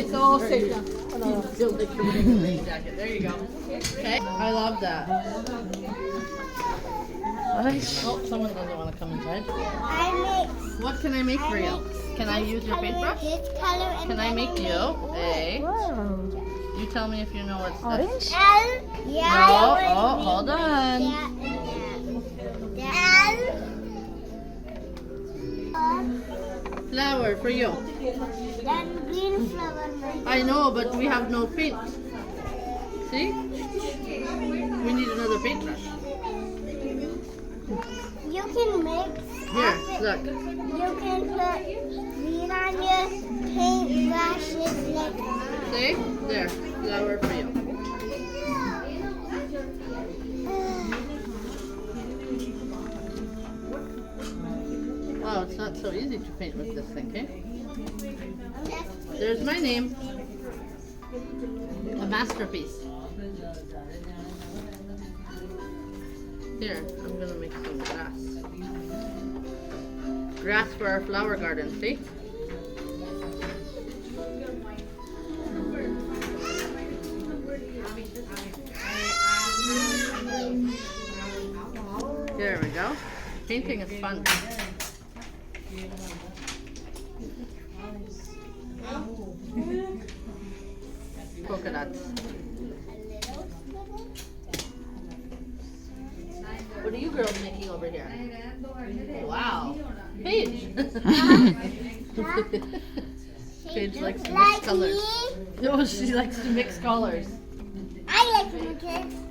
So safe now. There you go. Okay. I love that. Oh, someone doesn't want to come inside. What can I make for you? Can I use your paintbrush? Can I make you a... You tell me if you know what's this. No, oh, hold on. Flower for you. Green flower. I know, but we have no paint. See? We need another paintbrush. You can mix. Here, look. You can put green on your paintbrushes like that. See? There. Flower for you. Wow, it's not so easy to paint with this thing, okay? There's my name. A masterpiece. Here, I'm gonna make some grass. Grass for our flower garden, see? There we go. Painting is fun. Polka dots. What are you girls making over here? Wow. Paige. Paige likes to mix colors. No, she likes to mix colors. I like to mix it.